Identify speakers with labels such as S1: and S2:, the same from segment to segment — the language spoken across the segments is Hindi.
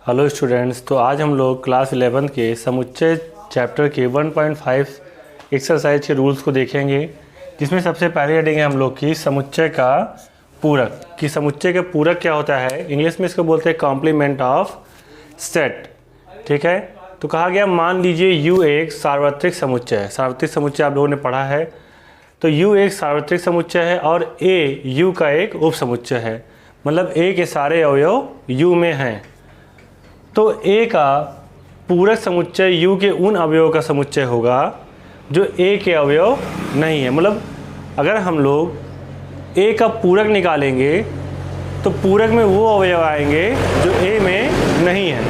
S1: हेलो स्टूडेंट्स, तो आज हम लोग क्लास 11 के समुच्चय चैप्टर के 1.5 एक्सरसाइज के रूल्स को देखेंगे, जिसमें सबसे पहले हेडिंग है हम लोग की समुच्चय का पूरक। कि समुच्चय का पूरक क्या होता है, इंग्लिश में इसको बोलते हैं कॉम्प्लीमेंट ऑफ सेट। ठीक है, तो कहा गया मान लीजिए U एक सार्वत्रिक समुच्चय है। सार्वत्रिक समुच्चय आप लोगों ने पढ़ा है, तो U एक सार्वत्रिक समुच्चय है और A U का एक उप समुच्चय है, मतलब A के सारे अवयव U में हैं। तो A का पूरक समुच्चय U के उन अवयवों का समुच्चय होगा जो A के अवयव नहीं है। मतलब अगर हम लोग A का पूरक निकालेंगे तो पूरक में वो अवयव आएंगे जो A में नहीं है,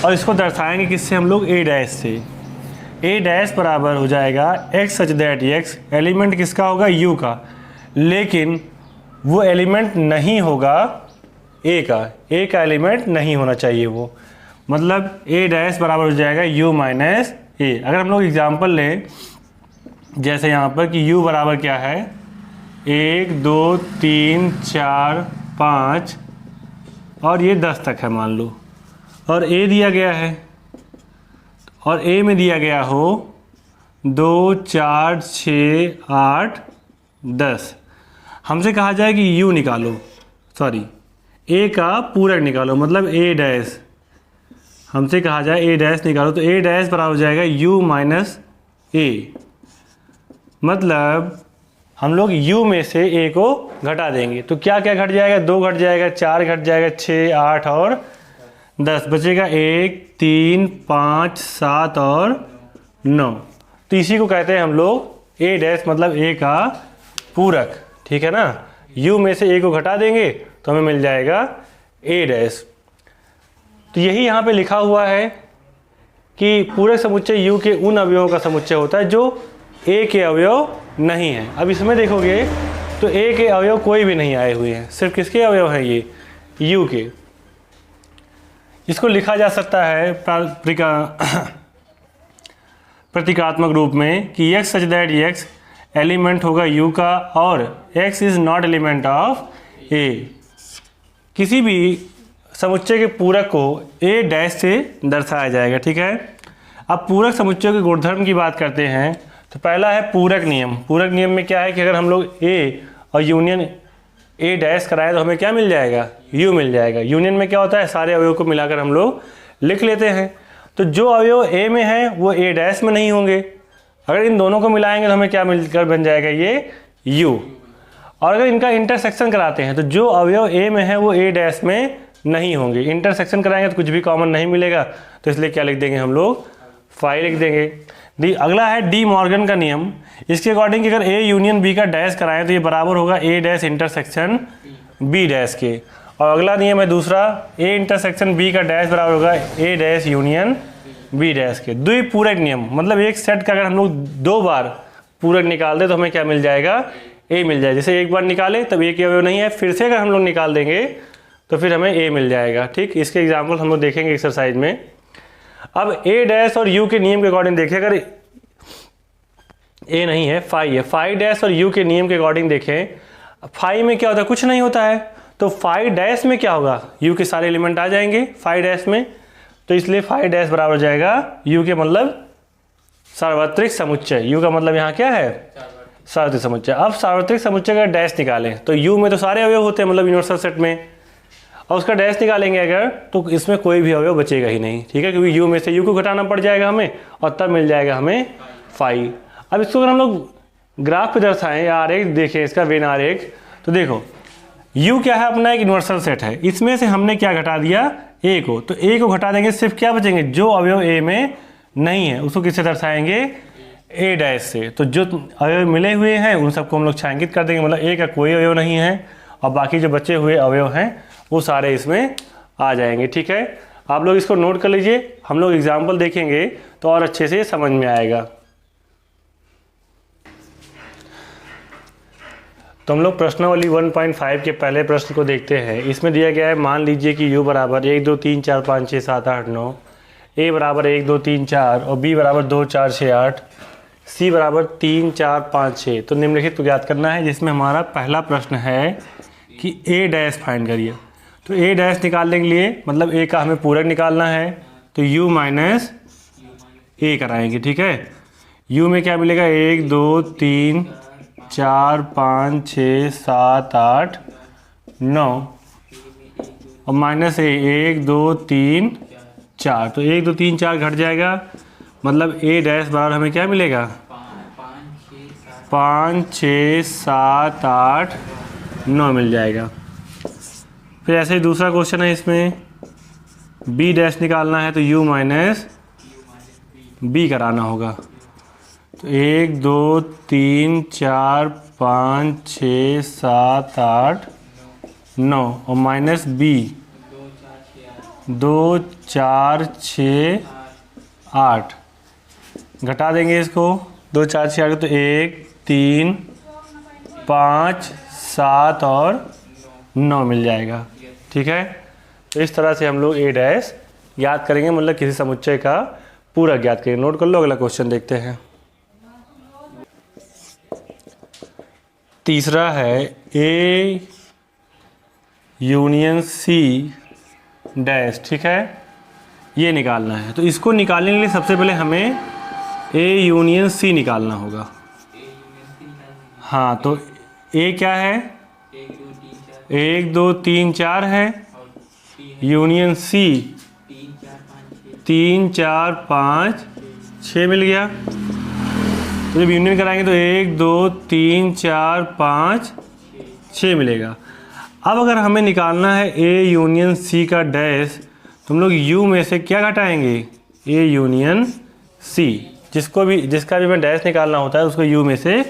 S1: और इसको दर्शाएंगे किससे हम लोग, A डैश से। A डैश बराबर हो जाएगा x such that x, element किसका होगा, U का, लेकिन वो एलिमेंट नहीं होगा A का एलिमेंट नहीं होना चाहिए वो। मतलब A डैश बराबर हो जाएगा U माइनस A। अगर हम लोग एग्जाम्पल लें, जैसे यहाँ पर कि U बराबर क्या है, 1 2 3 4 5 और ये 10 तक है मान लो, और A दिया गया है, और A में दिया गया हो 2 4 6 8 10। हमसे कहा जाए कि U निकालो, सॉरी A का पूरक निकालो, मतलब A डैश। हमसे कहा जाए A डैश निकालो, तो A डैश बराबर हो जाएगा U माइनस A। मतलब हम लोग U में से A को घटा देंगे, तो क्या क्या घट जाएगा, 2 घट जाएगा, 4 घट जाएगा, 6 8 और 10, बचेगा 1 3 5 7 और 9। तो इसी को कहते हैं हम लोग A डैश, मतलब A का पूरक। ठीक है ना, U में से A को घटा देंगे तो हमें मिल जाएगा A डैश। तो यही यहाँ पे लिखा हुआ है कि पूरक समुच्चय U के उन अवयवों का समुच्चय होता है जो A के अवयव नहीं है। अब इसमें देखोगे तो A के अवयव कोई भी नहीं आए हुए हैं, सिर्फ किसके अवयव हैं, ये U के। इसको लिखा जा सकता है प्रतीकात्मक रूप में कि x such that x element होगा U का और x is not element of A। किसी भी समुच्चय के पूरक को A डैश से दर्शाया जाएगा। ठीक है, अब पूरक समुच्चय के गुणधर्म की बात करते हैं, तो पहला है पूरक नियम। पूरक नियम में क्या है कि अगर हम लोग A और यूनियन A डैश कराएं तो हमें क्या मिल जाएगा, U मिल जाएगा। यूनियन में क्या होता है, सारे अवयव को मिलाकर हम लोग लिख लेते हैं। तो जो अवयव A में है वो A डैश में नहीं होंगे, अगर इन दोनों को मिलाएंगे तो हमें क्या मिलकर बन जाएगा, ये U। और अगर इनका इंटरसेक्शन कराते हैं तो जो अवयव A में है वो A डैश में नहीं होंगे। इंटरसेक्शन कराएंगे तो कुछ भी कॉमन नहीं मिलेगा, तो इसलिए क्या लिख देंगे हम लोग, फाई लिख देंगे। अगला है डी मॉर्गन का नियम। इसके अकॉर्डिंग अगर A यूनियन B का डैश कराएं तो ये बराबर होगा A dash intersection B dash के। और अगला नियम है दूसरा, A इंटरसेक्शन B का डैश बराबर होगा A dash union B dash के। द्विपूरक नियम, मतलब एक सेट का अगर हम लोग 2 बार पूरक निकाल दे तो हमें क्या मिल जाएगा, A मिल जाएगा। जैसे एक बार निकाले तब A के अवयव नहीं है, फिर से अगर हम लोग निकाल देंगे तो फिर हमें A मिल जाएगा। ठीक, इसके एग्जाम्पल हम लोग देखेंगे एक्सरसाइज में। अब A डैश और U के नियम के अकॉर्डिंग देखें, अगर A नहीं है, फाई है, फाई डैश और U के नियम के अकॉर्डिंग देखें, फाई में क्या होता है, कुछ नहीं होता है, तो फाई डैश में क्या होगा, U के सारे एलिमेंट आ जाएंगे फाई डैश में, तो इसलिए फाई डैश बराबर हो जाएगा U के मतलब सार्वत्रिक समुच्चय। U का मतलब यहाँ क्या है, सार्वत्रिक समुच्चय। अब सार्वत्रिक समुच्चय का डैश निकालें तो U में तो सारे अवयव होते हैं, मतलब यूनिवर्सल सेट में, और उसका डैश निकालेंगे अगर तो इसमें कोई भी अवयव बचेगा ही नहीं। ठीक है, क्योंकि U में से U को घटाना पड़ जाएगा हमें, और तब मिल जाएगा हमें फाई। अब इसको अगर हम लोग ग्राफ पे दर्शाएं, आरेख देखें इसका, वेन आरेख, तो देखो U क्या है, अपना एक यूनिवर्सल सेट है, इसमें से हमने क्या घटा दिया, A को, तो A को घटा देंगे, सिर्फ क्या बचेंगे, जो अवयव A में नहीं है उसको किससे दर्शाएंगे, A डैश से। तो जो अवयव मिले हुए हैं उन सबको हम लोग छायांकित कर देंगे, मतलब A का कोई अवयव नहीं है, और बाकी जो बचे हुए अवयव हैं वो सारे इसमें आ जाएंगे। ठीक है, आप लोग इसको नोट कर लीजिए, हम लोग एग्जाम्पल देखेंगे तो और अच्छे से समझ में आएगा। तो हम लोग प्रश्नावली 1.5 के पहले प्रश्न को देखते हैं। इसमें दिया गया है, मान लीजिए कि U बराबर 1 2 3 4 5 6 7 8 9, A बराबर 1 2 3 4 और B बराबर 2 4 6 8, C बराबर 3 4 5 6। तो निम्नलिखित को ज्ञात करना है, जिसमें हमारा पहला प्रश्न है कि A डैश फाइंड करिए। तो ए डैश निकालने के लिए मतलब ए का हमें पूरक निकालना है, तो u माइनस ए कराएंगे, ठीक है। u में क्या मिलेगा, 1 2 3 4 5 6 7 8 9 और माइनस ए 1 2 3 4, तो 1 2 3 4 घट जाएगा, मतलब ए डैश बराबर हमें क्या मिलेगा, 5 6 7 8 9 मिल जाएगा। फिर ऐसे ही दूसरा क्वेश्चन है, इसमें बी डैश निकालना है, तो u माइनस बी कराना होगा। तो 1 2 3 4 5 6 7 8 9 और माइनस बी 2 4 6 8, घटा देंगे इसको, 2 4 6 8 तो 1 3 5 7 और 9 मिल जाएगा, ठीक है। तो इस तरह से हम लोग ए डैश याद करेंगे, मतलब किसी समुच्चय का पूरक याद करेंगे। नोट कर लो, अगला क्वेश्चन देखते हैं। तीसरा है ए यूनियन सी डैश, ठीक है, ये निकालना है। तो इसको निकालने के लिए सबसे पहले हमें ए यूनियन सी निकालना होगा। हाँ, तो ए क्या है, 1 2 3 4 है, यूनियन सी 3 4 5 6 मिल गया। तो जब यूनियन कराएंगे तो 1 2 3 4 5 6 मिलेगा। अब अगर हमें निकालना है ए यूनियन सी का डैश, तो हम लोग यू में से क्या घटाएंगे, ए यूनियन सी, जिसका भी हमें डैश निकालना होता है उसको यू में से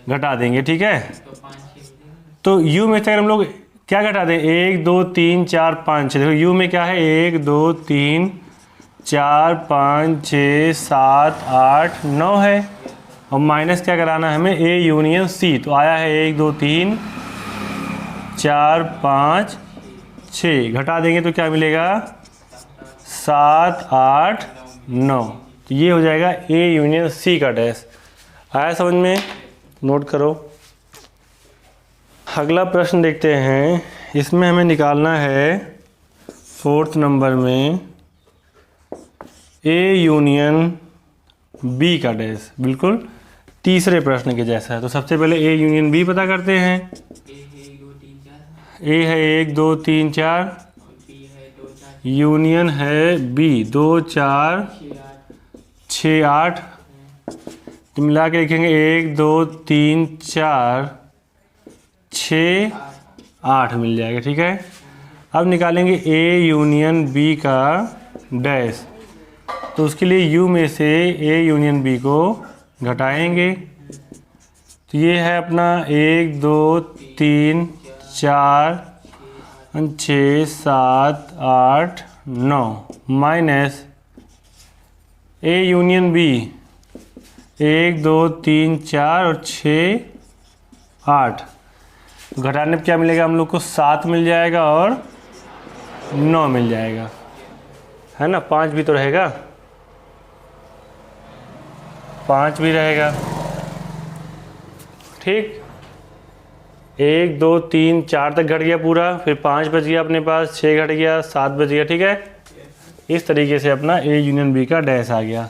S1: घटा देंगे, ठीक है। तो यू में से अगर हम लोग क्या घटा दें, 1 2 3 4 5 6, देखो यू में क्या है, 1 2 3 4 5 6 7 8 9 है, और माइनस क्या कराना है हमें, ए यूनियन सी, तो आया है 1 2 3 4 5 6, घटा देंगे तो क्या मिलेगा, 7 8 9, तो ये हो जाएगा ए यूनियन सी का डैश। आया समझ में, नोट करो। अगला प्रश्न देखते हैं, इसमें हमें निकालना है 4th नंबर में ए यूनियन बी का डैश, बिल्कुल तीसरे प्रश्न के जैसा है। तो सबसे पहले ए यूनियन बी पता करते हैं। ए है 1 2 3 4, यूनियन है बी 2 4 6 8, तो मिला के लिखेंगे 1 2 3 4 6 8 मिल जाएगा, ठीक है। अब निकालेंगे ए यूनियन बी का डैश, तो उसके लिए यू में से ए यूनियन बी को घटाएंगे। तो ये है अपना 1 2 3 4 6 7 8 9 माइनस ए यूनियन बी 1 2 3 4 और 6 8, तो घटाने पर क्या मिलेगा हम लोग को, 7 मिल जाएगा और 9 मिल जाएगा, है ना। 5 भी तो रहेगा, 5 भी रहेगा, ठीक। 1 2 3 4 तक घट गया पूरा, फिर 5 बच गया अपने पास, 6 घट गया, 7 बच गया, ठीक है। इस तरीके से अपना ए यूनियन बी का डैश आ गया।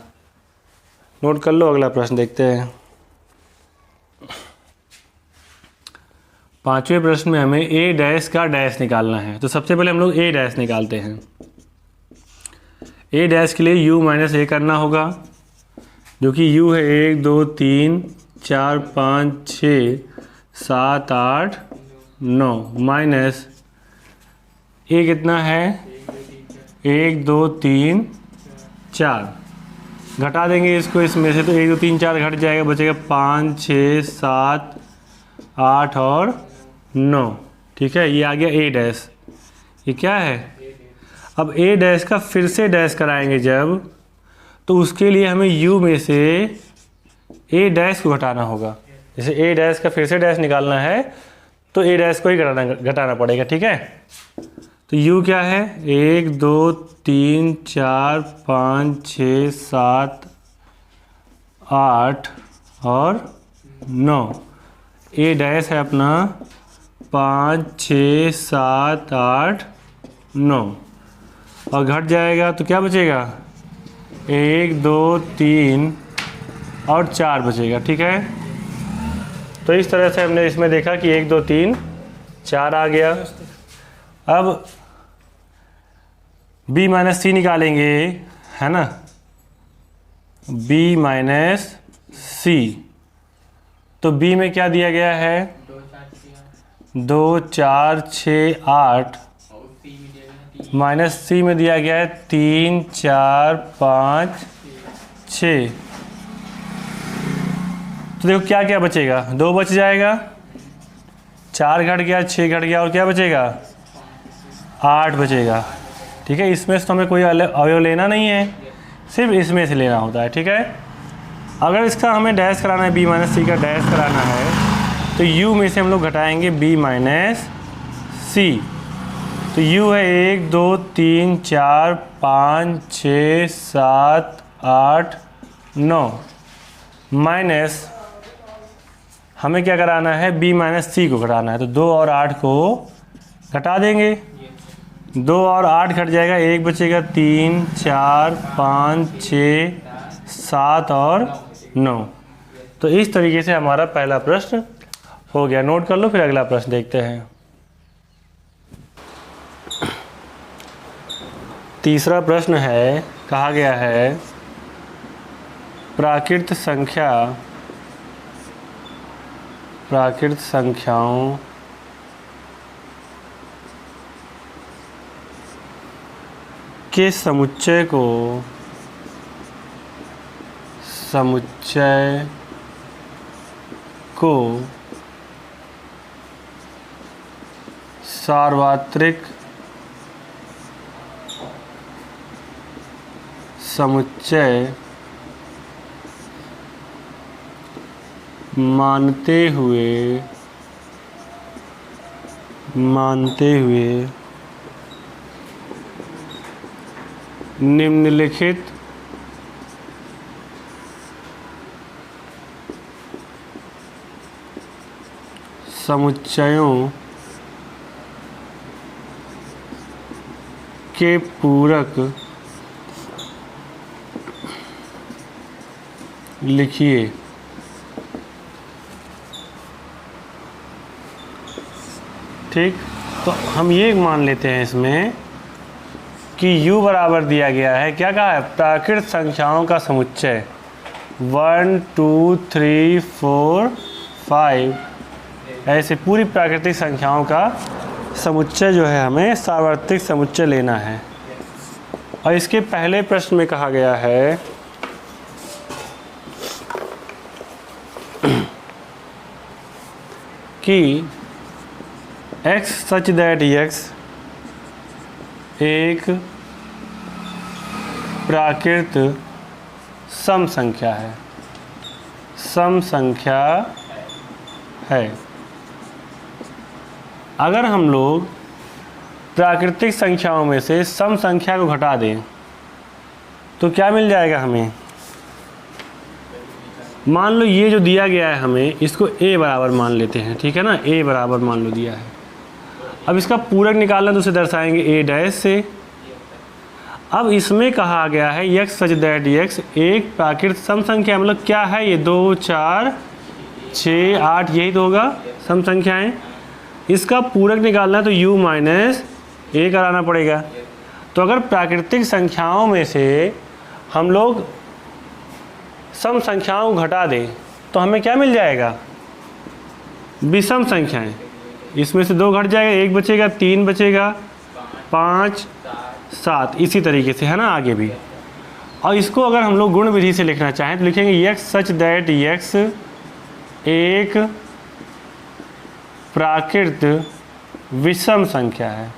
S1: नोट कर लो, अगला प्रश्न देखते हैं। 5वें प्रश्न में हमें ए डैश का डैश निकालना है। तो सबसे पहले हम लोग ए डैश निकालते हैं। ए डैश के लिए यू माइनस ए करना होगा, जो कि यू है 1 2 3 4 5 6 7 8 9 माइनस ए कितना है, 1 2 3 4, घटा देंगे इसको इसमें से, तो 1 2 3 4 घट जाएगा, बचेगा 5 6 7 8 और 9, ठीक है। ये आ गया ए डैश। ये क्या है, अब ए डैश का फिर से डैश कराएंगे जब, तो उसके लिए हमें यू में से ए डैश को घटाना होगा। जैसे ए डैश का फिर से डैश निकालना है तो ए डैश को ही घटाना पड़ेगा, ठीक है। तो यू क्या है, 1 2 3 4 5 6 7 8 और 9, ए डैश है अपना 5 6 7 8 9 और घट जाएगा तो क्या बचेगा 1 2 3 और 4 बचेगा। ठीक है, तो इस तरह से हमने इसमें देखा कि 1 2 3 4 आ गया। अब b माइनस सी निकालेंगे, है ना, b माइनस सी। तो b में क्या दिया गया है 2 4 6 8, माइनस सी में दिया गया है 3 4 5 6। तो देखो क्या क्या बचेगा, 2 बच जाएगा, 4 घट गया, 6 घट गया और क्या बचेगा 8 बचेगा। ठीक है, इसमें से तो हमें कोई अवयव लेना नहीं है, सिर्फ इसमें से लेना होता है। ठीक है, अगर इसका हमें डैश कराना है, b माइनस सी का डैश कराना है, तो u में से हम लोग घटाएंगे b माइनस सी। तो u है 1 2 3 4 5 6 7 8 9 माइनस हमें क्या कराना है b माइनस सी को घटाना है। तो 2 और 8 को घटा देंगे, 2 और 8 घट जाएगा, 1 बचेगा, 3 4 5 6 7 और 9। तो इस तरीके से हमारा पहला प्रश्न हो गया। नोट कर लो, फिर अगला प्रश्न देखते हैं। तीसरा प्रश्न है, कहा गया है प्राकृत संख्याओं के समुच्चय को सार्वत्रिक समुच्चय मानते हुए निम्नलिखित समुच्चयों के पूरक लिखिए। ठीक, तो हम ये मान लेते हैं इसमें कि u बराबर दिया गया है, क्या कहा है, प्राकृत संख्याओं का समुच्चय 1 2 3 4 5, ऐसे पूरी प्राकृतिक संख्याओं का समुच्चय जो है हमें सार्वत्रिक समुच्चय लेना है। और इसके पहले प्रश्न में कहा गया है कि x such that x एक प्राकृत सम संख्या है। अगर हम लोग प्राकृतिक संख्याओं में से सम संख्या को घटा दें तो क्या मिल जाएगा हमें, मान लो ये जो दिया गया है हमें इसको a बराबर मान लेते हैं। ठीक है ना, a बराबर मान लो दिया है। अब इसका पूरक निकालना तो उसे दर्शाएंगे a डैश से। अब इसमें कहा गया है x सच दैट x एक प्राकृत सम संख्या, मतलब क्या है ये 2 4 6 8, यही तो होगा सम संख्याएं। इसका पूरक निकालना है तो u माइनस a कराना पड़ेगा। तो अगर प्राकृतिक संख्याओं में से हम लोग सम संख्याओं को घटा दें तो हमें क्या मिल जाएगा, विषम संख्याएं। इसमें से 2 घट जाएगा, 1 बचेगा, 3 बचेगा, 5 7, इसी तरीके से, है ना, आगे भी। और इसको अगर हम लोग गुण विधि से लिखना चाहें तो लिखेंगे x सच दैट x एक प्राकृत विषम संख्या है,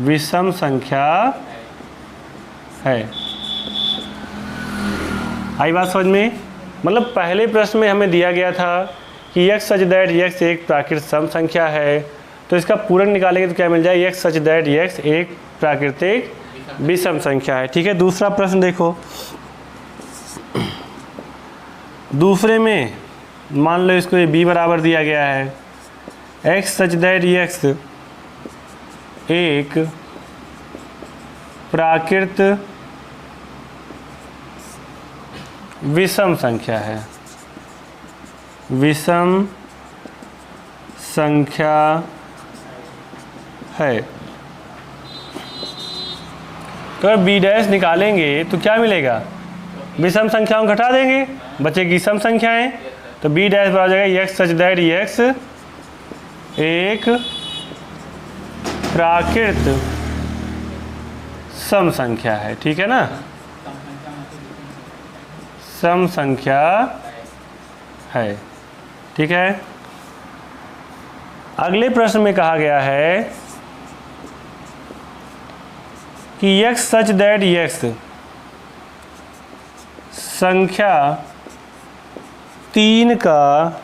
S1: विषम संख्या है। आई बात समझ में? मतलब पहले प्रश्न में हमें दिया गया था कि x सच दैट x एक प्राकृत सम संख्या है, तो इसका पूरक निकालेंगे तो क्या मिल जाए, x सच दैट x एक प्राकृतिक विषम संख्या है। ठीक है, दूसरा प्रश्न देखो। दूसरे में मान लो इसको ये b बराबर दिया गया है, एक्स सच दैट एक्स एक प्राकृत विषम संख्या है, विषम संख्या है। तो अगर बी डैश निकालेंगे तो क्या मिलेगा, विषम संख्याओं घटा देंगे, बचेगी सम संख्याएं, तो बी डैश बराबर हो जाएगा एक्स सच दैट एक्स एक प्राकृत सम संख्या है। ठीक है ना, सम संख्या है। ठीक है, अगले प्रश्न में कहा गया है कि x सच दैट x संख्या 3 का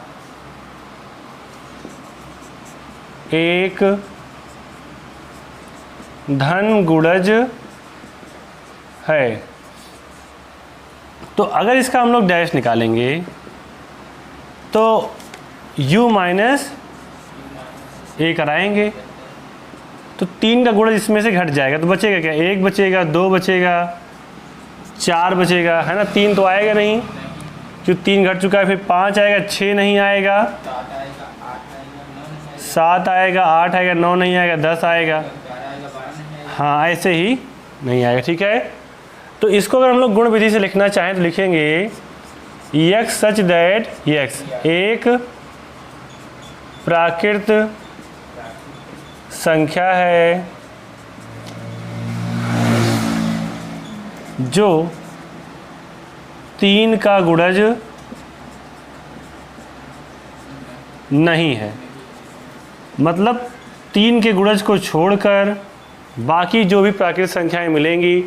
S1: एक धन गुणज है। तो अगर इसका हम लोग डैश निकालेंगे तो u माइनस ए कराएंगे, तो 3 का गुणज इसमें से घट जाएगा, तो बचेगा क्या, 1 बचेगा, 2 बचेगा, 4 बचेगा, है ना। 3 तो आएगा नहीं, जो 3 घट चुका है, फिर 5 आएगा, 6 नहीं आएगा, 7 आएगा, 8 आएगा, 9 नहीं आएगा, 10 आएगा, हाँ ऐसे ही नहीं आएगा। ठीक है, तो इसको अगर हम लोग गुण विधि से लिखना चाहें तो लिखेंगे एक्स सच दैट एक्स एक प्राकृत संख्या है जो 3 का गुणज नहीं है। मतलब 3 के गुणज को छोड़कर बाकी जो भी प्राकृतिक संख्याएं मिलेंगी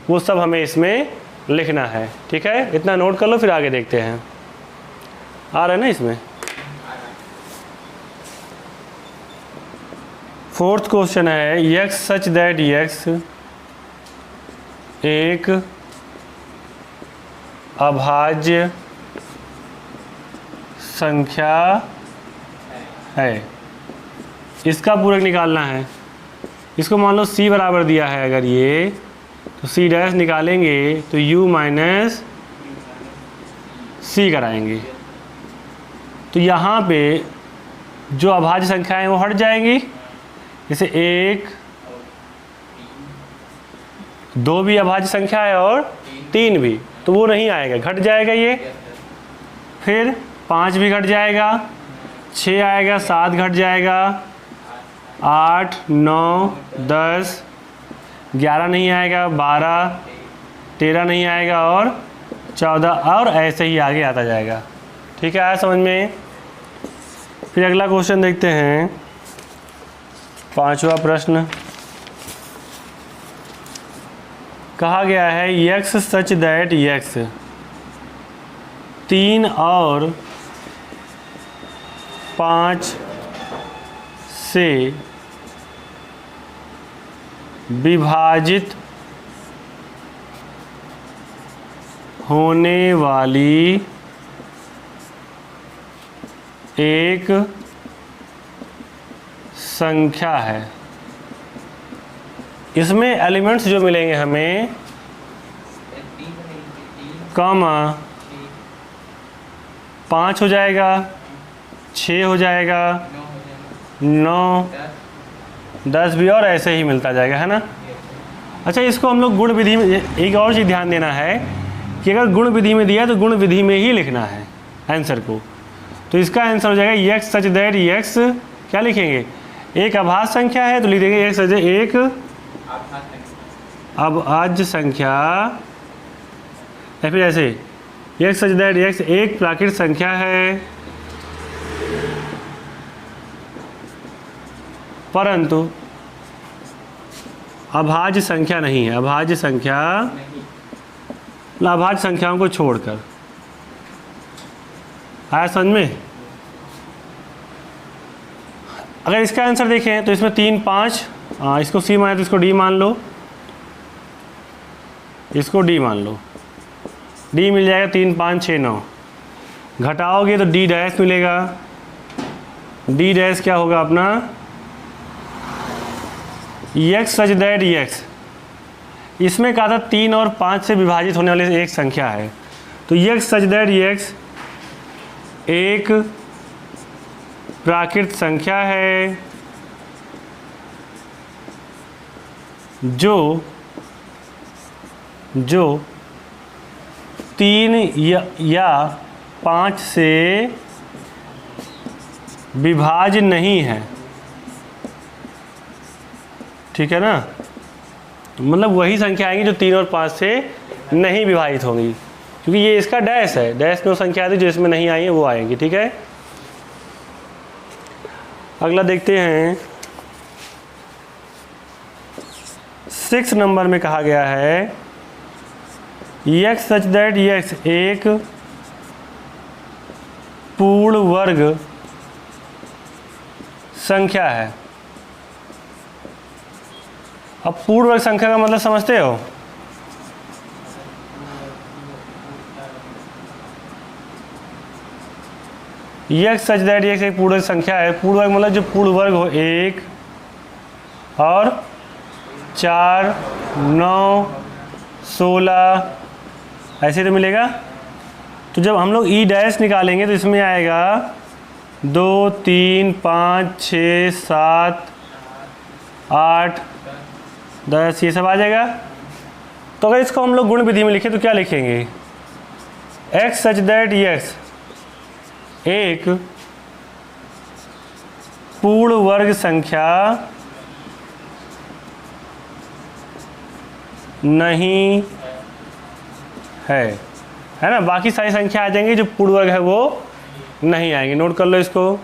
S1: वो सब हमें इसमें लिखना है। ठीक है, इतना नोट कर लो, फिर आगे देखते हैं। आ रहा है ना इसमें। फोर्थ क्वेश्चन है एक्स सच दैट एक्स एक अभाज्य संख्या है। इसका पूरक निकालना है। इसको मान लो c बराबर दिया है अगर ये, तो c डैश निकालेंगे तो u माइनस c कराएंगे, तो यहाँ पे जो अभाज्य संख्याएं हैं वो हट जाएंगी। जैसे 1 2 भी अभाज्य संख्या है और 3 भी, तो वो नहीं आएगा, घट जाएगा ये। फिर 5 भी घट जाएगा, 6 आएगा, 7 घट जाएगा, 8 9 10 11 नहीं आएगा, 12 13 नहीं आएगा और 14, और ऐसे ही आगे आता जाएगा। ठीक है, आया समझ में। फिर अगला क्वेश्चन देखते हैं, 5वां प्रश्न। कहा गया है x सच दैट x 3 और 5 से विभाजित होने वाली एक संख्या है। इसमें एलिमेंट्स जो मिलेंगे हमें कॉमा 5 हो जाएगा, 6 हो जाएगा, 9 10 भी, और ऐसे ही मिलता जाएगा, है ना। अच्छा, इसको हम लोग गुण विधि में एक और चीज़ ध्यान देना है कि अगर गुण विधि में दिया है तो गुण विधि में ही लिखना है आंसर को। तो इसका आंसर हो जाएगा एक्स सच दैट एक्स, क्या लिखेंगे, एक अभाज्य संख्या है तो लिख देंगे एक्स सच एक अभाज्य संख्या, या फिर ऐसे एक्स सच दैट एक्स एक प्राकृतिक संख्या है परंतु अभाज्य संख्या नहीं है। अभाज्य संख्या, अभाज्य संख्याओं को छोड़कर। आया समझ में। अगर इसका आंसर देखें तो इसमें 3 5, इसको सी माने तो इसको डी मान लो, इसको डी मान लो, डी मिल जाएगा 3 5 6 9, घटाओगे तो डी डैश मिलेगा, डी डैश क्या होगा अपना, x सच दैट x, इसमें कहा था 3 और 5 से विभाजित होने वाली एक संख्या है, तो x सच दैट x एक प्राकृत संख्या है जो 3 या 5 से विभाज्य नहीं है। ठीक है ना, मतलब वही संख्या आएंगी जो 3 और 5 से नहीं विभाजित होंगी, क्योंकि ये इसका डैश है, डैश में वो संख्या आती है जो इसमें नहीं आई है वो आएंगी। ठीक है, अगला देखते हैं 6 नंबर में कहा गया है x सच दैट x एक पूर्ण वर्ग संख्या है। अब पूर्ण वर्ग संख्या का मतलब समझते हो, x सच दैट x एक पूर्ण वर्ग संख्या है। पूर्ण वर्ग मतलब जो पूर्ण वर्ग हो 1 और 4 9 16 ऐसे तो मिलेगा। तो जब हम लोग ई डैश निकालेंगे तो इसमें आएगा 2 3 5 6 7 8 10 ये सब आ जाएगा। तो अगर इसको हम लोग गुण विधि में लिखें तो क्या लिखेंगे, x सच दैट x एक पूर्ण वर्ग संख्या नहीं है ना। बाकी सारी संख्या आ जाएंगी, जो पूर्ण वर्ग है वो नहीं आएंगे। नोट कर लो इसको।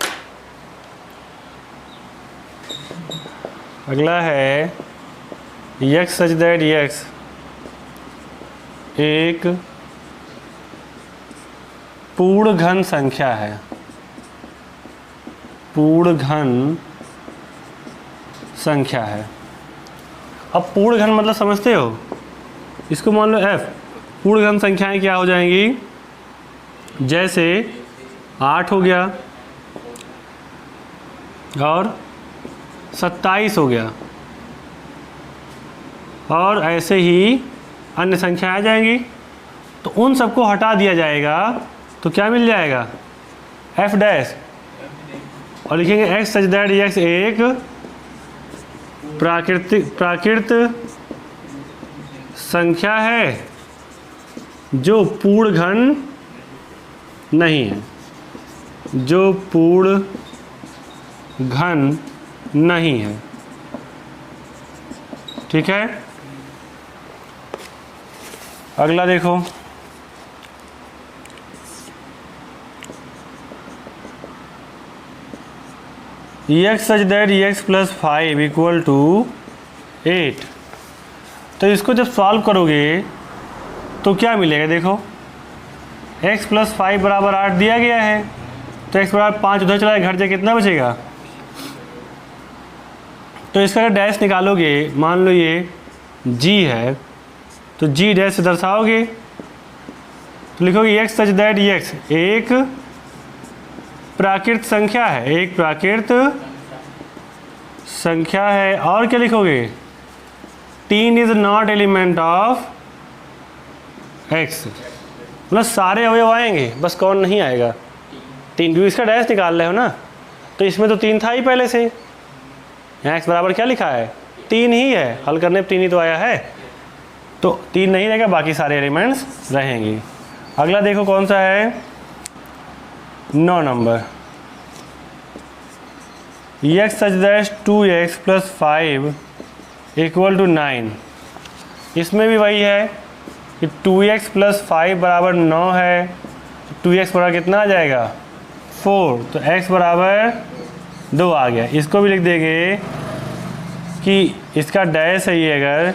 S1: अगला है x सच दैट x एक पूर्ण घन संख्या है। पूर्ण घन संख्या है। अब पूर्ण घन मतलब समझते हो, इसको मान लो f। पूर्ण घन संख्याएं क्या हो जाएंगी, जैसे 8 हो गया और 27 हो गया, और ऐसे ही अन्य संख्याएं आ जाएंगी। तो उन सबको हटा दिया जाएगा तो क्या मिल जाएगा, f डैश, और लिखेंगे x सच दैट x एक प्राकृत संख्या है जो पूर्ण घन नहीं है, जो पूर्ण घन नहीं है। ठीक है, अगला देखो x such that x plus 5 equal to 8। तो इसको जब सॉल्व करोगे तो क्या मिलेगा, देखो x प्लस 5 बराबर 8 दिया गया है, तो x बराबर 5 उधर चला घट जाए कितना बचेगा। तो इसका अगर डैश निकालोगे, मान लो ये g है तो g डैश से दर्शाओगे तो लिखोगे x सच दैट x एक प्राकृत संख्या है, एक प्राकृत संख्या है। और क्या लिखोगे, 3 is not element of x, मतलब सारे अवयव आएंगे बस कौन नहीं आएगा, 3, क्योंकि इसका डैश निकाल रहे हो ना। तो इसमें तो 3 था ही पहले से, यहाँ x बराबर क्या लिखा है 3 ही है, हल करने पर 3 ही तो आया है, तो 3 नहीं रहेगा, बाकी सारे एलिमेंट्स रहेंगे। अगला देखो कौन सा है, 9 number, x such that 2x plus 5 equal to 9। इसमें भी वही है कि 2x प्लस 5 बराबर 9 है, तो 2x बराबर कितना आ जाएगा 4, तो x बराबर 2 आ गया। इसको भी लिख देंगे कि इसका डैश है ये, अगर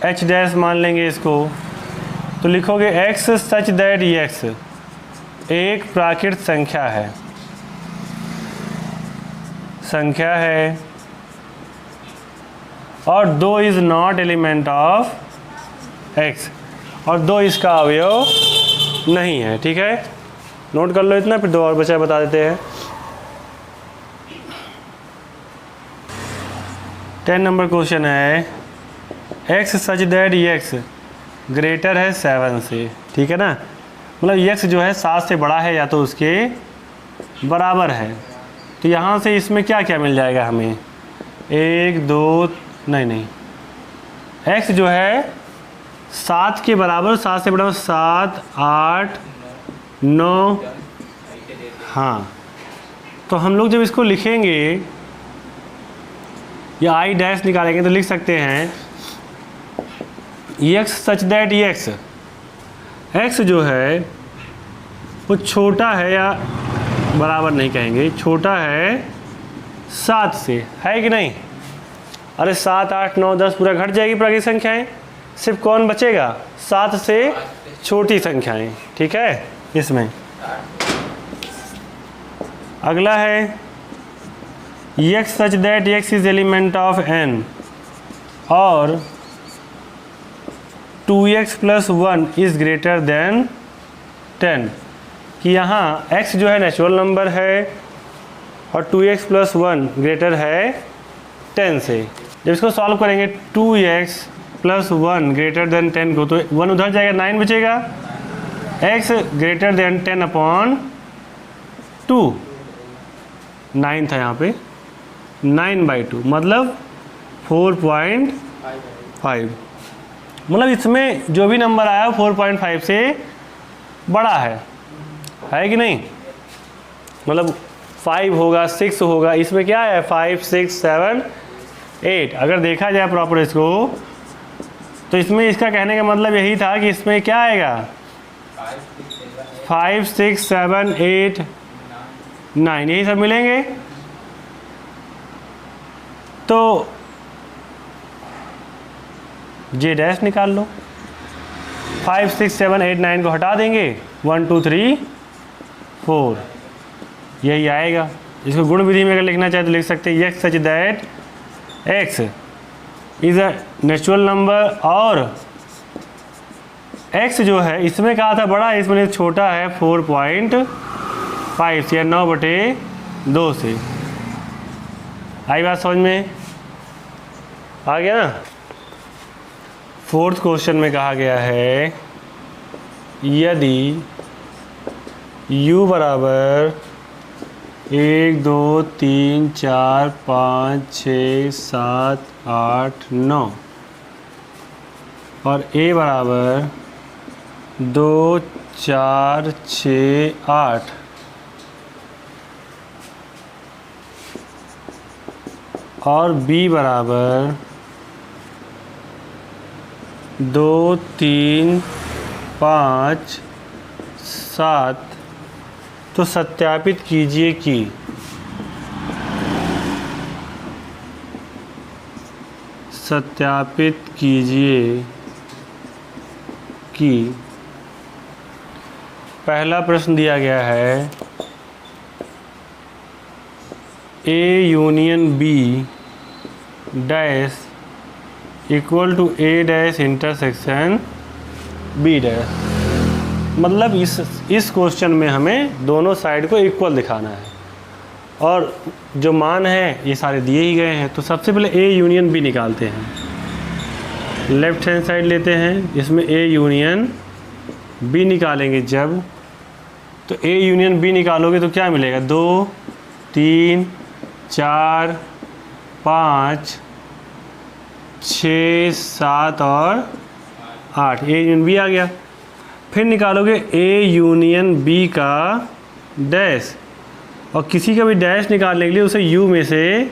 S1: h डैश मान लेंगे इसको, तो लिखोगे x सच दैट x एक प्राकृत संख्या है और 2 is not element of x, और 2 इसका अवयव नहीं है। ठीक है, नोट कर लो इतना, फिर 2 और बचा बता देते हैं। 10 नंबर क्वेश्चन है x such that x greater है 7 से, ठीक है ना, मतलब x जो है 7 से बड़ा है या तो उसके बराबर है। तो यहाँ से इसमें क्या क्या मिल जाएगा हमें, 1 2 नहीं x जो है 7 के बराबर, 7 से बड़ा 7 8 9, हाँ, तो हम लोग जब इसको लिखेंगे या आई डैश निकालेंगे तो लिख सकते हैं x सच दैट x जो है वो छोटा है, या बराबर नहीं कहेंगे, छोटा है 7 से, है कि नहीं। अरे 7 8 9 10 पूरा घट जाएगी पूरा की संख्याएं, सिर्फ कौन बचेगा, 7 से छोटी संख्याएं, ठीक है। इसमें अगला है x such that x is element of n और 2x + 1 इज ग्रेटर देन 10, कि यहाँ x जो है नेचुरल नंबर है और 2x + 1 ग्रेटर है 10 से। जब इसको सॉल्व करेंगे 2x + 1 ग्रेटर देन 10 को, तो 1 उधर जाएगा, 9 बचेगा, x ग्रेटर देन 10/2, 9 था यहाँ पे, 9/2 मतलब 4.5, मतलब इसमें जो भी नंबर आया 4.5 से बड़ा है कि नहीं, मतलब 5 होगा 6 होगा, इसमें क्या है 5 6 7 8। अगर देखा जाए प्रॉपर इसको तो इसमें इसका कहने का मतलब यही था कि इसमें क्या आएगा 5 6 7 8 9 यही सब मिलेंगे। तो जे डैश निकाल लो, 5 6 7 8 9 को हटा देंगे, 1 2 3 4 यही आएगा। इसको गुण विधि में अगर लिखना चाहे तो लिख सकते हैं x such that x is a natural number और x जो है इसमें कहा था बड़ा है, इसमें छोटा है 4.5 या 9/2 से। आई बात समझ में आ गया ना। 4th क्वेश्चन में कहा गया है यदि u बराबर 1 2 3 4 5 6 7 8 9 और a बराबर 2 4 6 8 और b बराबर 2 3 5 7, तो सत्यापित कीजिए कि पहला प्रश्न दिया गया है A union B dash equal to A dash intersection B dash, मतलब इस क्वेश्चन में हमें दोनों साइड को इक्वल दिखाना है और जो मान है ये सारे दिए ही गए हैं। तो सबसे पहले A यूनियन B निकालते हैं, लेफ्ट हैंड साइड लेते हैं, इसमें A यूनियन B निकालेंगे जब, तो A यूनियन B निकालोगे तो क्या मिलेगा 2 3 4 5 6 7 और 8, A यूनियन B आ गया। फिर निकालोगे A यूनियन B का डैश, और किसी का भी डैश निकालने के लिए उसे U में से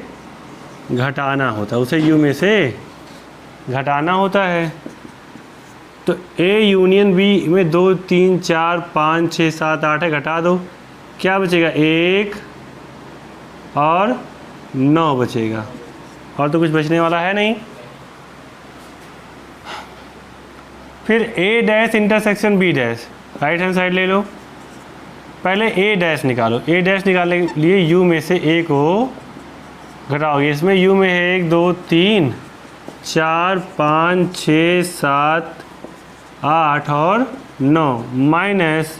S1: घटाना होता है, तो A यूनियन B में 2 3 4 5 6 7 8 है, घटा दो, क्या बचेगा 1 और 9 बचेगा, और तो कुछ बचने वाला है नहीं। फिर A dash intersection B dash, right hand side ले लो, पहले A डैश निकालो, A डैश निकालने के लिए U में से A को घटाओगे, इसमें U में है 1 2 3 4 5 6 7 8 और 9 माइनस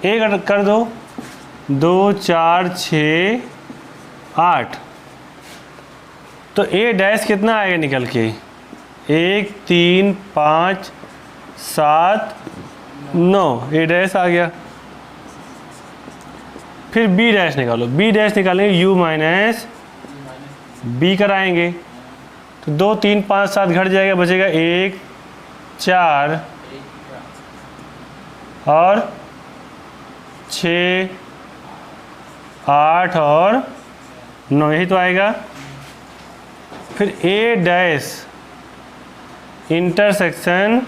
S1: A कर दो 2 4 6 8, तो ए डैश कितना आएगा निकल के, 1 3 5 7 9, ए डैश आ गया। फिर बी डैश निकालो, बी डैश निकालेंगे u माइनस बी कराएंगे, तो 2 3 5 7 घट जाएगा, बचेगा 1 4 और 6 8 और 9, यही तो आएगा। फिर ए dash intersection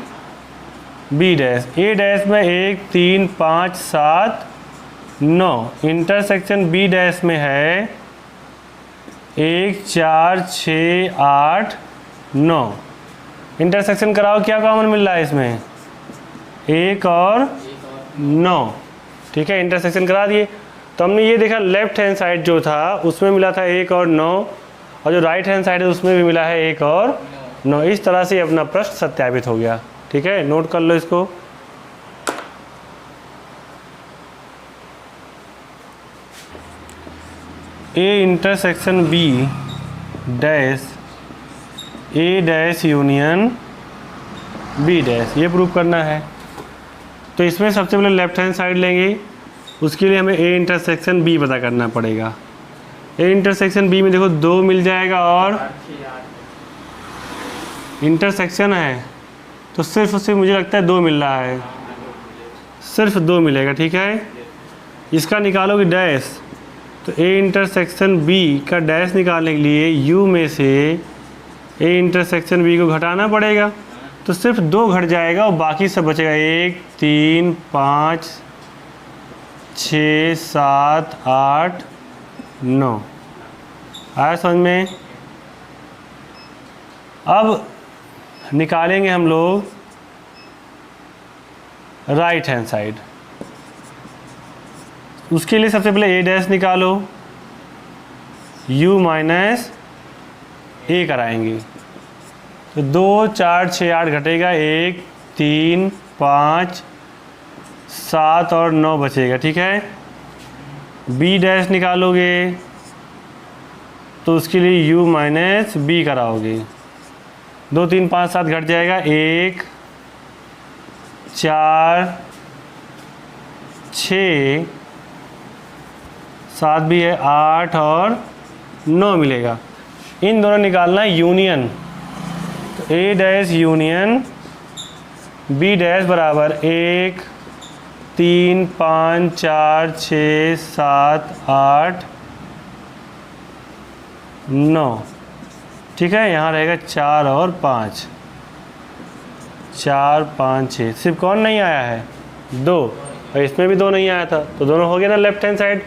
S1: B dash, A dash में 1 3 5 7 9, इंटरसेक्शन बी डैश में है 1 4 6 8 9। इंटरसेक्शन कराओ, क्या कॉमन मिल रहा है इसमें, 1 और 9। ठीक है, इंटरसेक्शन करा दिए। तो हमने ये देखा लेफ्ट हैंड साइड जो था उसमें मिला था 1 और 9, और जो राइट हैंड साइड है उसमें भी मिला है 1 और 9। इस तरह से अपना प्रश्न सत्यापित हो गया। ठीक है, नोट कर लो इसको। A intersection B dash A dash union B dash, ये प्रूव करना है। तो इसमें सबसे पहले लेफ्ट हैंड साइड लेंगे, उसके लिए हमें ए इंटरसेक्शन बी पता करना पड़ेगा। ए इंटरसेक्शन बी में देखो 2 मिल जाएगा, और इंटरसेक्शन है तो सिर्फ मुझे लगता है 2 मिल रहा है, सिर्फ 2 मिलेगा। ठीक है, इसका निकालोगे डैश, तो ए इंटरसेक्शन बी का डैश निकालने के लिए यू में से ए इंटरसेक्शन बी को घटाना पड़ेगा, तो सिर्फ 2 घट जाएगा और बाकी सब बचेगा 1 3 5 6 7 8 9। आया समझ में? अब निकालेंगे हम लोग राइट हैंड साइड। उसके लिए सबसे पहले ए डैश निकालो, u माइनस ए कराएंगे, तो 2 4 6 8 घटेगा, 1 3 5 7 और 9 बचेगा। ठीक है, बी डैश निकालोगे तो उसके लिए u माइनस बी कराओगे, 2 3 5 7 घट जाएगा, 1 4 6 7 भी है, 8 और 9 मिलेगा। इन दोनों निकालना है यूनियन, तो ए डैश यूनियन बी डैश बराबर 1 3 5 4 6 7 8 9। ठीक है, यहाँ रहेगा 4 और 5, 4 5 6, सिर्फ कौन नहीं आया है, 2, और इसमें भी 2 नहीं आया था, तो दोनों हो गया ना लेफ्ट हैंड साइड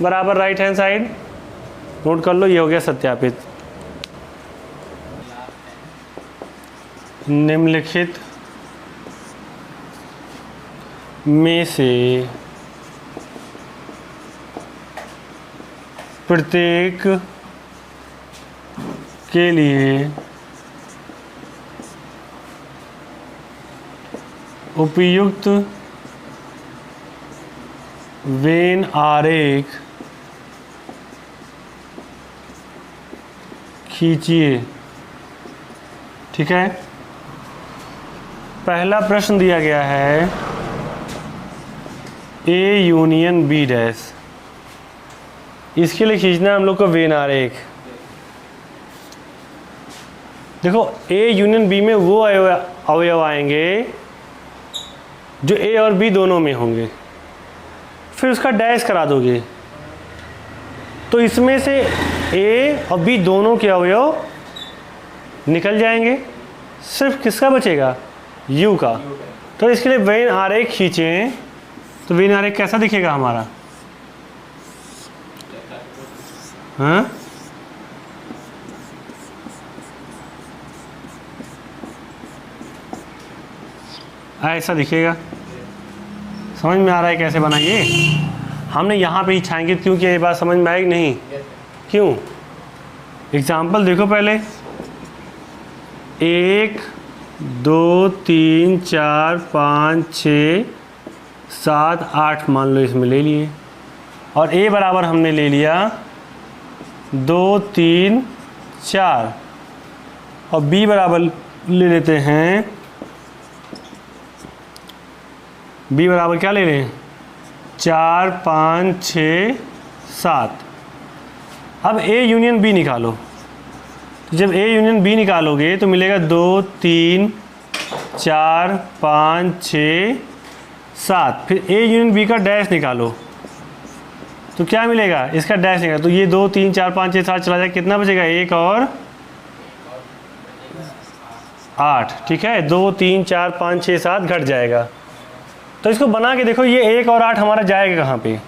S1: बराबर राइट हैंड साइड। नोट कर लो, ये हो गया सत्यापित। निम्नलिखित में से प्रत्येक के लिए उपयुक्त वेन आरेख खींचिए। ठीक है, पहला प्रश्न दिया गया है ए यूनियन बी डैश, इसके लिए खींचना है हम लोग को वेन आरेख। देखो ए यूनियन बी में वो अवयव आएंगे जो ए और बी दोनों में होंगे, फिर उसका डैश करा दोगे, तो इसमें से ए और बी दोनों के अवयव निकल जाएंगे, सिर्फ किसका बचेगा, यू का। तो इसके लिए वेन आरेख खींचें, तो वेन आरेख कैसा दिखेगा हमारा, हाँ ऐसा दिखेगा। समझ में आ रहा है कैसे बनाइए? हमने यहाँ पे ही छाएंगे क्योंकि ये बात समझ में आएगी नहीं, क्यों? एग्जाम्पल देखो पहले, 1 2 3 4 5 6 7 8 मान लो इसमें ले लिए, और ए बराबर हमने ले लिया 2 3 4 और B बराबर ले लेते हैं, B बराबर क्या ले रहे हैं 4 5 6 7। अब A यूनियन B निकालो। तो जब A यूनियन B निकालोगे तो मिलेगा 2 3 4 5 6 7। फिर A यूनियन B का डैश निकालो तो क्या मिलेगा, इसका डैश निकालो तो ये 2 3 4 5 6 7 चला जाएगा, कितना बचेगा 1 और 8। ठीक है, 2 3 4 5 6 7 घट जाएगा। तो इसको बना के देखो, ये 1 और 8 हमारा जाएगा कहाँ पे,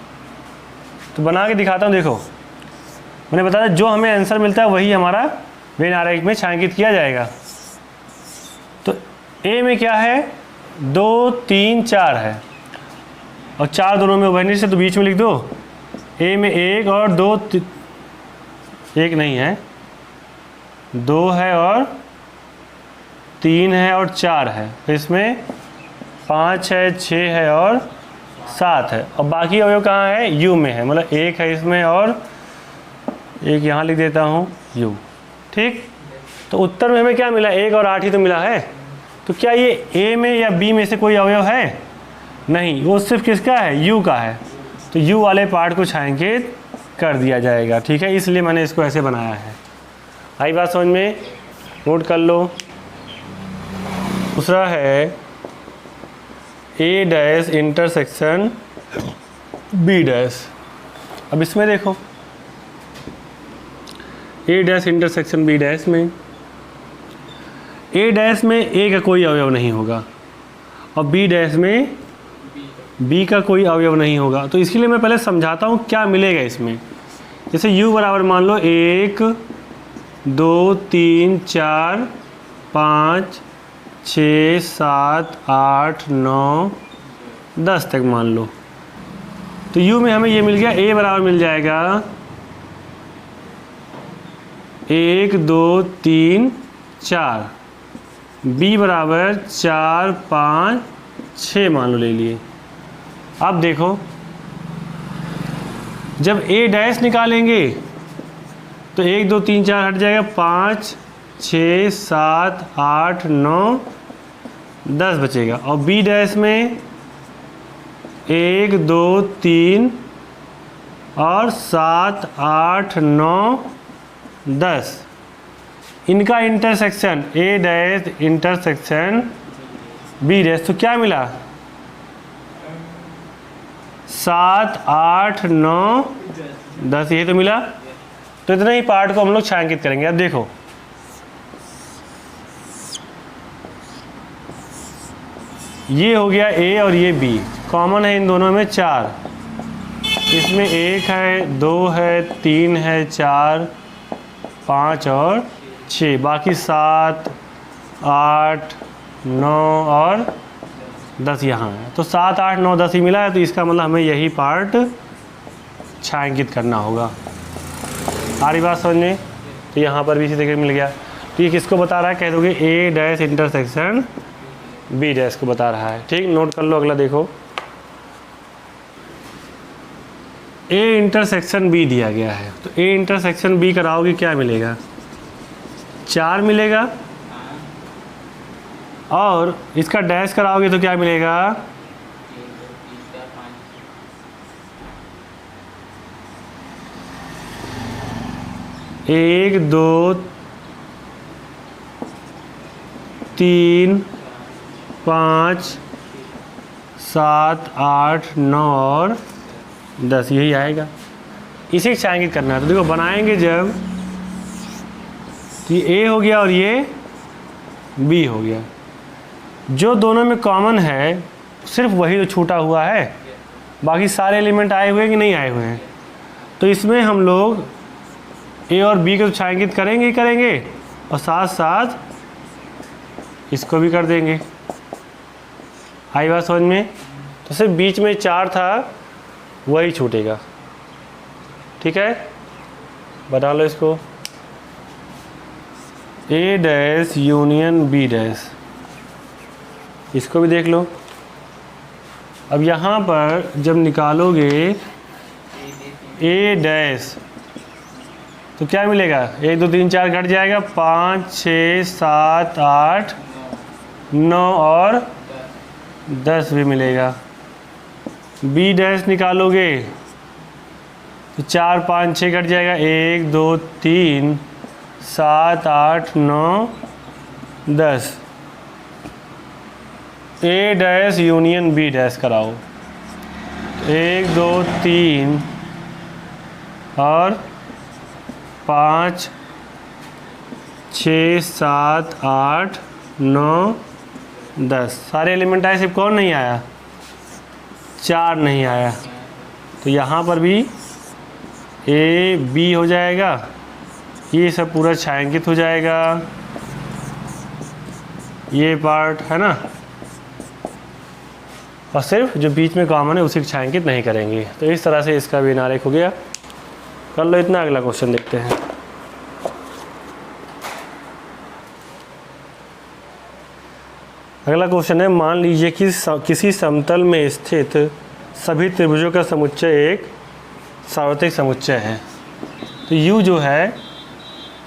S1: तो बना के दिखाता हूँ। देखो मैंने बताया जो हमें आंसर मिलता है वही हमारा वेन आरेख में छायांकित किया जाएगा। तो ए में क्या है 2 3 4 है और 4 दोनों में उभयनिष्ठ से, तो बीच में लिख दो ए में 1 और 2 1 नहीं है, 2 है और 3 है और 4 है, तो इसमें 5 है 6 है और 7 है। और बाकी अवयव कहाँ है, यू में है, मतलब 1 है इसमें और 1 यहाँ लिख देता हूँ यू। ठीक, तो उत्तर में हमें क्या मिला 1 और 8 ही तो मिला है। तो क्या ये ए में या बी में से कोई अवयव है, नहीं, वो सिर्फ किसका है यू का है, तो यू वाले पार्ट को छायांकित कर दिया जाएगा। ठीक है, इसलिए मैंने इसको ऐसे बनाया है। आई बात समझ में, नोट कर लो। दूसरा है ए डैश इंटरसेक्शन बी डैश। अब इसमें देखो ए डैश इंटरसेक्शन बी डैश में, ए डैश में ए का कोई अवयव नहीं होगा और बी डैश में बी का कोई अवयव नहीं होगा। तो इसके लिए मैं पहले समझाता हूँ क्या मिलेगा इसमें। जैसे u बराबर मान लो 1 2 3 4 5 6 7 8 9 10 तक मान लो, तो u में हमें ये मिल गया, a बराबर मिल जाएगा 1 2 3 4, b बराबर 4 5 6 मान लो ले लिए। अब देखो जब a डैश निकालेंगे तो 1 2 3 4 हट जाएगा, 5 6 7 8 9 10 बचेगा। और b डैश में 1 2 3 और 7 8 9 10, इनका intersection a dash intersection b dash, तो क्या मिला 7 8 9 10, ये तो मिला। तो इतना ही पार्ट को हम लोग छायांकित करेंगे। अब देखो ये हो गया a और ये b, कॉमन है इन दोनों में 4, इसमें 1 है 2 है 3 है 4 5 और 6, बाकी 7 8 9 और 10 यहाँ है। तो 7 8 9 10 ही मिला है, तो इसका मतलब हमें यही पार्ट छायांकित करना होगा। आ रही बात समझ में, तो यहाँ पर भी इसी तरीके मिल गया। तो ये किसको बता रहा है, कह दोगे ए डैश इंटरसेक्शन बी डैश को बता रहा है। ठीक, नोट कर लो। अगला देखो ए इंटरसेक्शन बी दिया गया है, तो ए इंटरसेक्शन बी कराओगे क्या मिलेगा 4 मिलेगा, और इसका डैश कराओगे तो क्या मिलेगा 1 2 3 5 7 8 9 और 10, यही आएगा। इसे छायांकित करना है। तो देखो बनाएंगे जब, तो ये A हो गया और ये B हो गया। जो दोनों में कॉमन है सिर्फ वही जो छूटा हुआ है, बाकी सारे एलिमेंट आए हुए हैं कि नहीं आए हुए हैं। तो इसमें हम लोग A और B को छायांकित करेंगे ही करेंगे और साथ साथ इसको भी कर देंगे। आई बात समझ में। तो सिर्फ बीच में 4 था वही छूटेगा। ठीक है, बना लो इसको। A dash union B dash, इसको भी देख लो। अब यहाँ पर जब निकालोगे A डैश तो क्या मिलेगा, 1 2 3 4 घट जाएगा, 5 6 7 8 9 और 10 भी मिलेगा। बी डैश निकालोगे तो 4 5 6 घट जाएगा, 1 2 3 7 8 9 10। ए डैश यूनियन बी डैश कराओ, 1 2 3 और 5 6 7 8 9 10 सारे एलिमेंट आए, सिर्फ कौन नहीं आया, 4 नहीं आया। तो यहाँ पर भी ए बी हो जाएगा, ये सब पूरा छायांकित हो जाएगा, ये पार्ट है ना, और सिर्फ जो बीच में कॉमन है उसी को छायांकित नहीं करेंगे। तो इस तरह से इसका भी नारेख हो गया। कर लो इतना, अगला क्वेश्चन देखते हैं। अगला क्वेश्चन है, मान लीजिए कि किसी समतल में स्थित सभी त्रिभुजों का समुच्चय एक सार्वत्रिक समुच्चय है। तो U जो है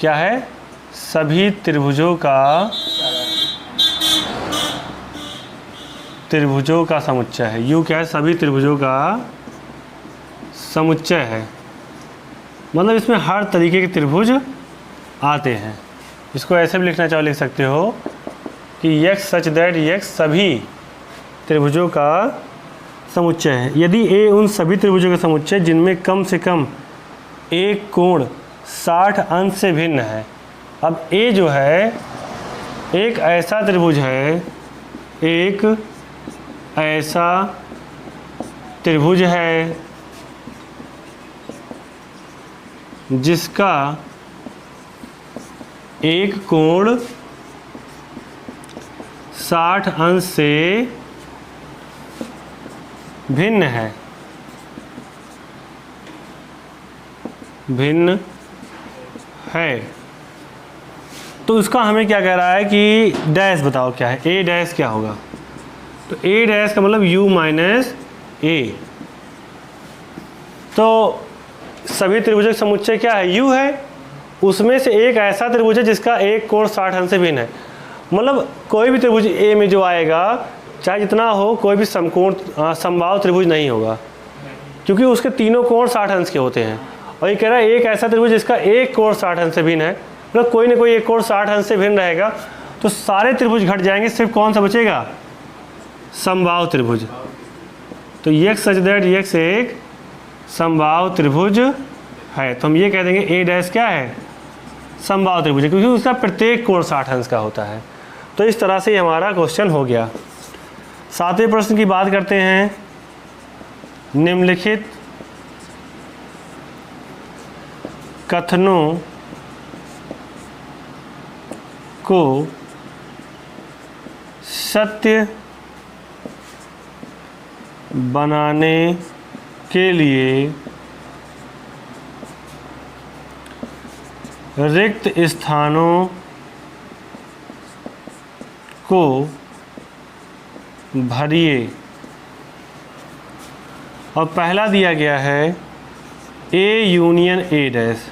S1: क्या है, सभी त्रिभुजों का समुच्चय है। U क्या है, सभी त्रिभुजों का समुच्चय है, मतलब इसमें हर तरीके के त्रिभुज आते हैं। इसको ऐसे भी लिखना चाहो, लिख सकते हो कि x सच दैट x सभी त्रिभुजों का समुच्चय है। यदि A उन सभी त्रिभुजों का समुच्चय जिनमें कम से कम एक कोण 60 अंश से भिन्न है। अब A जो है एक ऐसा त्रिभुज है, एक ऐसा त्रिभुज है जिसका एक कोण 60 अंश से भिन्न है, तो उसका हमें क्या कह रहा है कि डैश बताओ क्या है, ए डैश क्या होगा। तो ए डैश का मतलब u माइनस ए। तो सभी त्रिभुजों का समुच्चय क्या है, u है, उसमें से एक ऐसा त्रिभुज है जिसका एक कोण 60 अंश से भिन्न है। मतलब कोई भी त्रिभुज ए में जो आएगा, चाहे जितना हो, कोई भी समकोण समबाहु त्रिभुज नहीं होगा, क्योंकि उसके तीनों कोण 60 अंश के होते हैं। और ये कह रहा है एक ऐसा त्रिभुज जिसका एक कोण 60 अंश से भिन्न है, मतलब कोई ना कोई एक कोण 60 अंश से भिन्न रहेगा। तो सारे त्रिभुज घट जाएंगे, सिर्फ कौन सा बचेगा, समबाहु त्रिभुज। तो x सच दैट x एक समबाहु त्रिभुज है। तो हम ये कह देंगे ए डैश क्या है, समबाहु त्रिभुज, क्योंकि उसका प्रत्येक कोण 60 अंश का होता है। तो इस तरह से हमारा क्वेश्चन हो गया। 7वें प्रश्न की बात करते हैं। निम्नलिखित कथनों को सत्य बनाने के लिए रिक्त स्थानों को भरिए। और पहला दिया गया है A यूनियन A डैश।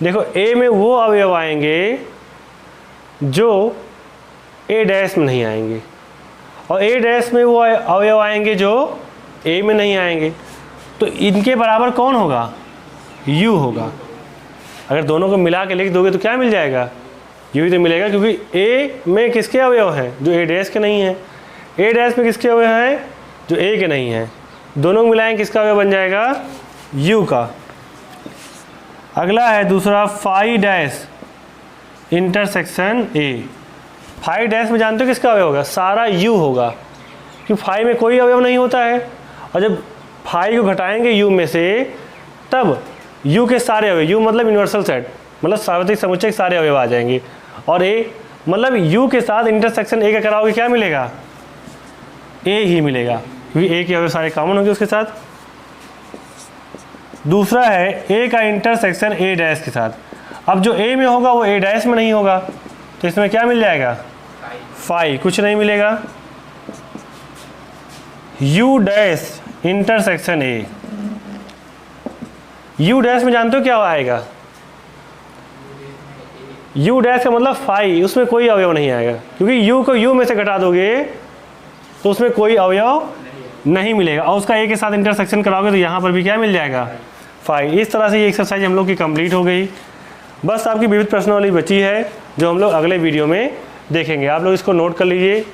S1: देखो A में वो अवयव आएंगे जो A डैश में नहीं आएंगे, और A डैश में वो अवयव आएंगे जो A में नहीं आएंगे। तो इनके बराबर कौन होगा, U होगा। अगर दोनों को मिला के लिख दोगे तो क्या मिल जाएगा, U ही तो मिलेगा, क्योंकि A में किसके अवयव हैं, जो A डैश के नहीं हैं। A डैश में किसके अवयव हैं, जो A के नहीं हैं। दोनों को मिलाएंगे, किसका अवयव बन जाएगा, U का। अगला है दूसरा, phi dash intersection A। Phi dash में जानते हो किसका अवयव होगा, सारा U होगा, क्योंकि फाई में कोई अवयव नहीं होता है। और जब फाई को घटाएंगे U में से, तब U के सारे अवयव, U मतलब यूनिवर्सल सेट, मतलब सार्वत्रिक समुच्चय के सारे अवयव आ जाएंगे। और A मतलब U के साथ इंटरसेक्शन A का कराओगे, क्या मिलेगा, A ही मिलेगा, क्योंकि A के अवयव सारे कॉमन होंगे उसके साथ। दूसरा है A का इंटरसेक्शन A डैश के साथ। अब जो A में होगा वो A डैश में नहीं होगा, तो इसमें क्या मिल जाएगा, फाई, कुछ नहीं मिलेगा। U dash intersection A, you dash में जानते हो क्या आएगा, यू डैश का मतलब फाई, उसमें कोई अवयव नहीं आएगा, क्योंकि यू को यू में से घटा दोगे तो उसमें कोई अवयव नहीं मिलेगा, और उसका ए के साथ इंटरसेक्शन कराओगे तो यहाँ पर भी क्या मिल जाएगा, फाई। इस तरह से ये एक्सरसाइज हम लोग की कंप्लीट हो गई। बस आपकी विविध प्रश्नावली बची है जो हम लोग अगले वीडियो में देखेंगे। आप लोग इसको नोट कर लीजिए।